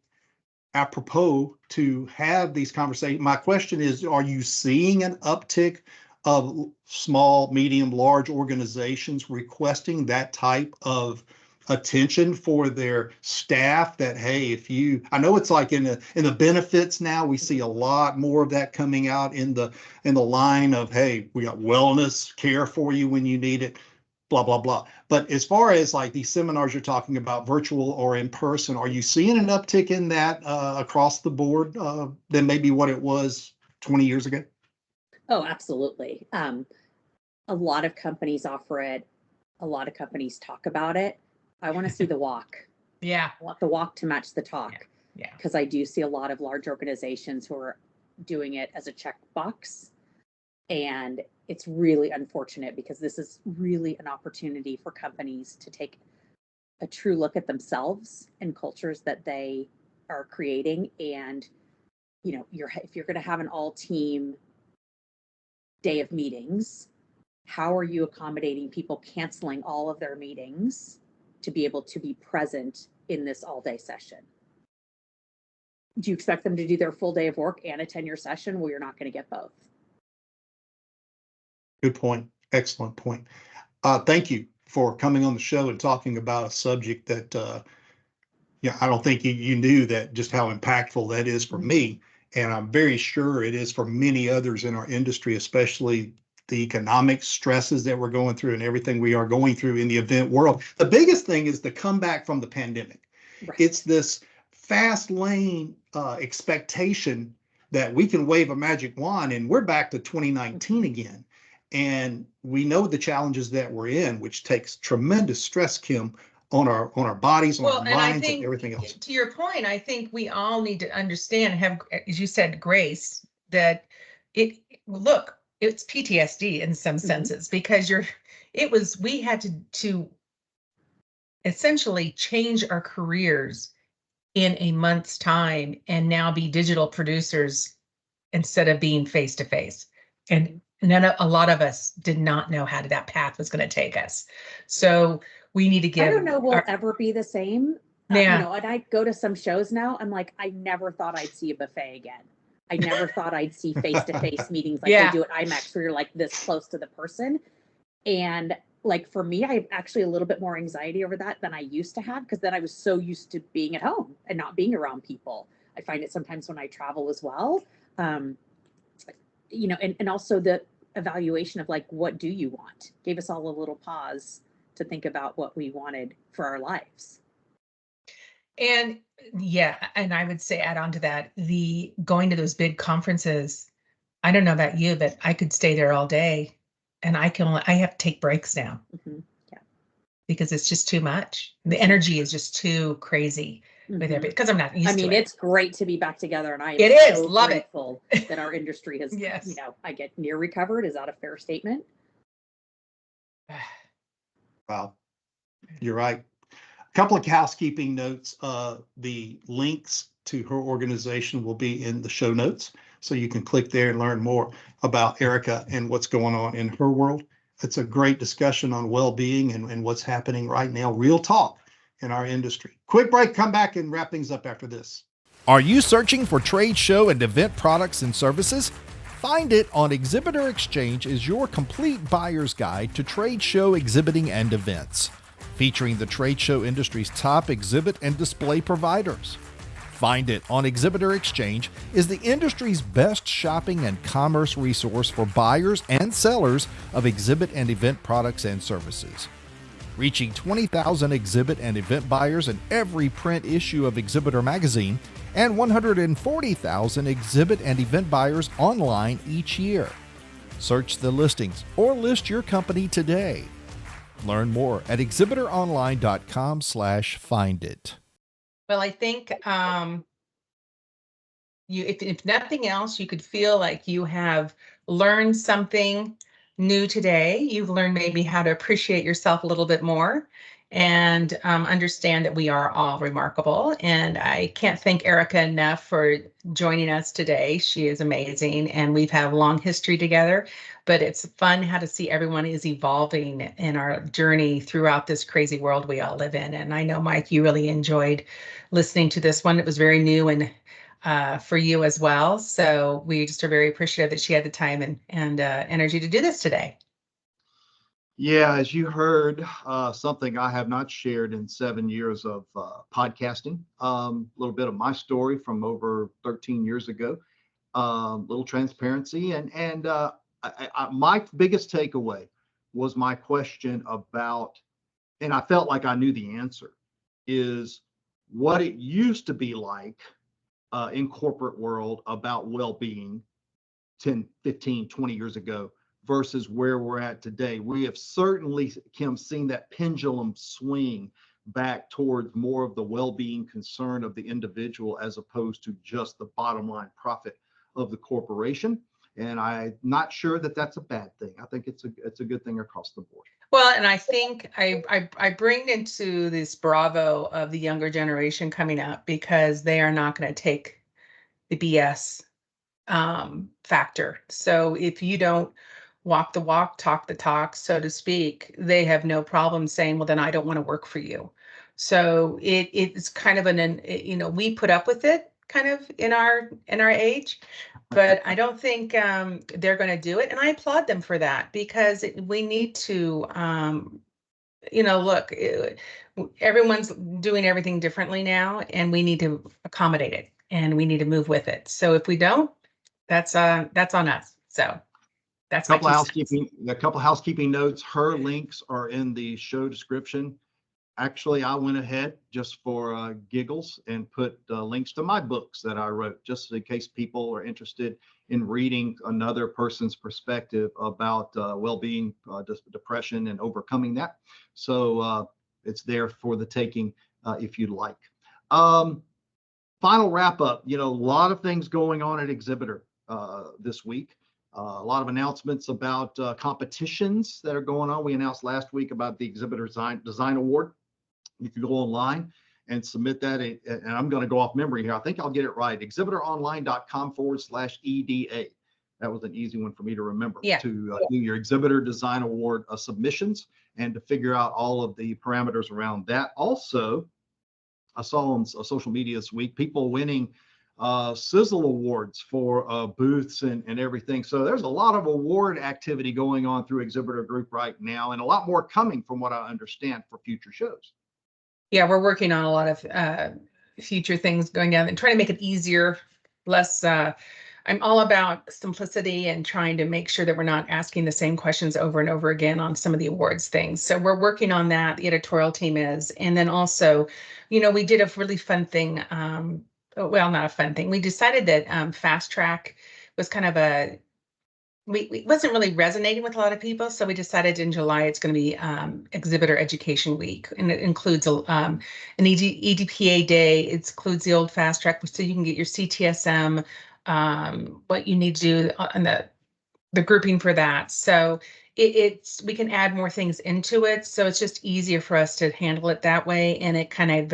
apropos to have these conversations. My question is, are you seeing an uptick of small, medium, large organizations requesting that type of attention for their staff? That, hey, I know it's like in the benefits now, we see a lot more of that coming out in the line of, hey, we got wellness care for you when you need it, blah, blah, blah. But as far as like these seminars you're talking about, virtual or in person, are you seeing an uptick in that across the board than maybe what it was 20 years ago? Oh, absolutely. A lot of companies offer it. A lot of companies talk about it. I want to see the walk. Yeah. I want the walk to match the talk. Yeah. Because I do see a lot of large organizations who are doing it as a checkbox. And it's really unfortunate, because this is really an opportunity for companies to take a true look at themselves and cultures that they are creating. And, if you're going to have an all team day of meetings, how are you accommodating people canceling all of their meetings to be able to be present in this all day session? Do you expect them to do their full day of work and attend your session? Well, you're not going to get both. Good point. Excellent point. Thank you for coming on the show and talking about a subject that, I don't think you knew that just how impactful that is for me. And I'm very sure it is for many others in our industry, especially the economic stresses that we're going through and everything we are going through in the event world. The biggest thing is the comeback from the pandemic. Right. It's this fast lane expectation that we can wave a magic wand and we're back to 2019 again. And we know the challenges that we're in, which takes tremendous stress, Kim, on our bodies, on our minds, and everything else. To your point, I think we all need to understand, have, as you said, grace, that it's PTSD in some senses, because we had to essentially change our careers in a month's time and now be digital producers instead of being face to face. And a lot of us did not know how that path was going to take us. So we need to give. I don't know we'll ever be the same. Yeah. You know, and I go to some shows now, I'm like, I never thought I'd see a buffet again. I never thought I'd see face-to-face meetings like they do at IMAX, where you're like this close to the person. And like for me, I have actually a little bit more anxiety over that than I used to have, because then I was so used to being at home and not being around people. I find it sometimes when I travel as well. You know, and also the evaluation of like, what do you want? Gave us all a little pause to think about what we wanted for our lives. And and I would say add on to that, the going to those big conferences. I don't know about you, but I could stay there all day, and I have to take breaks now. Mm-hmm. Yeah, because it's just too much. The energy is just too crazy with everything, because I'm not used to it. It's great to be back together, and I am so love grateful that our industry has, yes. You know, I get near recovered. Is that a fair statement? Wow, you're right. A couple of housekeeping notes. The links to her organization will be in the show notes, so you can click there and learn more about Erica and what's going on in her world. It's a great discussion on well-being and what's happening right now. Real talk in our industry. Quick break, come back and wrap things up after this. Are you searching for trade show and event products and services? Find It on Exhibitor Exchange is your complete buyer's guide to trade show exhibiting and events, featuring the trade show industry's top exhibit and display providers. Find It on Exhibitor Exchange is the industry's best shopping and commerce resource for buyers and sellers of exhibit and event products and services. Reaching 20,000 exhibit and event buyers in every print issue of Exhibitor magazine, and 140,000 exhibit and event buyers online each year. Search the listings or list your company today. Learn more at exhibitoronline.com/findit. Well, I think if nothing else, you could feel like you have learned something new today. You've learned maybe how to appreciate yourself a little bit more, and understand that we are all remarkable. And I can't thank Erica enough for joining us today. She is amazing, and we've had a long history together, but it's fun how to see everyone is evolving in our journey throughout this crazy world we all live in. And I know, Mike, you really enjoyed listening to this one. It was very new and for you as well. So we just are very appreciative that she had the time and energy to do this today. Yeah, as you heard, something I have not shared in 7 years of podcasting. A little bit of my story from over 13 years ago. Little transparency, and my biggest takeaway was my question about, and I felt like I knew the answer, is what it used to be like in corporate world about well-being 10, 15, 20 years ago versus where we're at today. We have certainly, Kim, seen that pendulum swing back towards more of the well-being concern of the individual as opposed to just the bottom line profit of the corporation. And I'm not sure that that's a bad thing. I think it's a good thing across the board. Well, and I think I bring into this bravo of the younger generation coming up, because they are not going to take the BS factor. So if you don't walk the walk, talk the talk, so to speak, they have no problem saying, well, then I don't want to work for you. So it's kind of we put up with it kind of in our age, but I don't think they're going to do it. And I applaud them for that, because we need to, look, everyone's doing everything differently now, and we need to accommodate it, and we need to move with it. So if we don't, that's on us. So that's a couple housekeeping notes. Her links are in the show description. Actually, I went ahead just for giggles and put links to my books that I wrote, just in case people are interested in reading another person's perspective about well-being, depression, and overcoming that. So it's there for the taking if you'd like. Final wrap up. A lot of things going on at Exhibitor this week. A lot of announcements about competitions that are going on. We announced last week about the Exhibitor Design Award. You can go online and submit that. And I'm going to go off memory here. I think I'll get it right. EXHIBITORonline.com/EDA. That was an easy one for me to remember. Yeah. To do your Exhibitor Design Award submissions and to figure out all of the parameters around that. Also, I saw on social media this week people winning Sizzle Awards for booths and everything. So there's a lot of award activity going on through Exhibitor Group right now, and a lot more coming from what I understand for future shows. Yeah, we're working on a lot of future things going down and trying to make it easier, less. I'm all about simplicity and trying to make sure that we're not asking the same questions over and over again on some of the awards things. So we're working on that. The editorial team is. And then also, we did a really fun thing. Well, not a fun thing. We decided that Fast Track was kind of we wasn't really resonating with a lot of people. So we decided in July, it's going to be Exhibitor Education Week. And it includes an EDPA day. It includes the old Fast Track, so you can get your CTSM, what you need to do on the grouping for that. So we can add more things into it. So it's just easier for us to handle it that way. And it kind of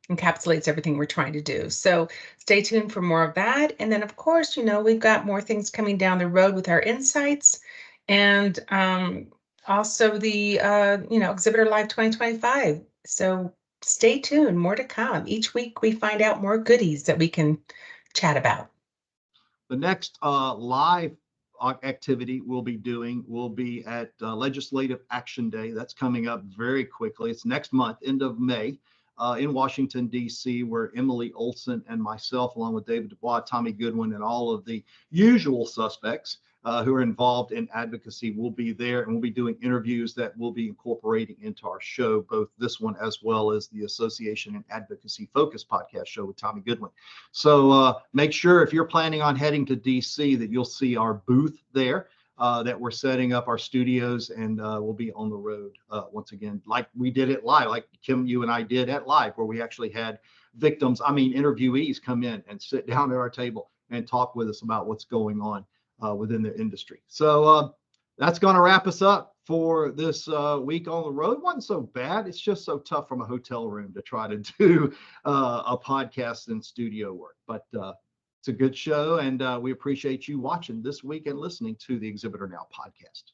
encapsulates everything we're trying to do. So stay tuned for more of that. And then of course, we've got more things coming down the road with our insights and also the, Exhibitor Live 2025. So stay tuned, more to come. Each week we find out more goodies that we can chat about. The next live activity we'll be doing will be at Legislative Action Day. That's coming up very quickly. It's next month, end of May, in Washington, D.C., where Emily Olson and myself, along with David Dubois, Tommy Goodwin, and all of the usual suspects who are involved in advocacy will be there, and we'll be doing interviews that we'll be incorporating into our show, both this one as well as the Association and Advocacy Focus podcast show with Tommy Goodwin. So make sure if you're planning on heading to DC that you'll see our booth there, that we're setting up our studios, and we'll be on the road once again, like we did at Live, like Kim, you and I did at Live, where we actually had interviewees come in and sit down at our table and talk with us about what's going on within the industry. So that's going to wrap us up for this week on the road. Wasn't so bad. It's just so tough from a hotel room to try to do a podcast and studio work. But it's a good show, and we appreciate you watching this week and listening to the Exhibitor Now podcast.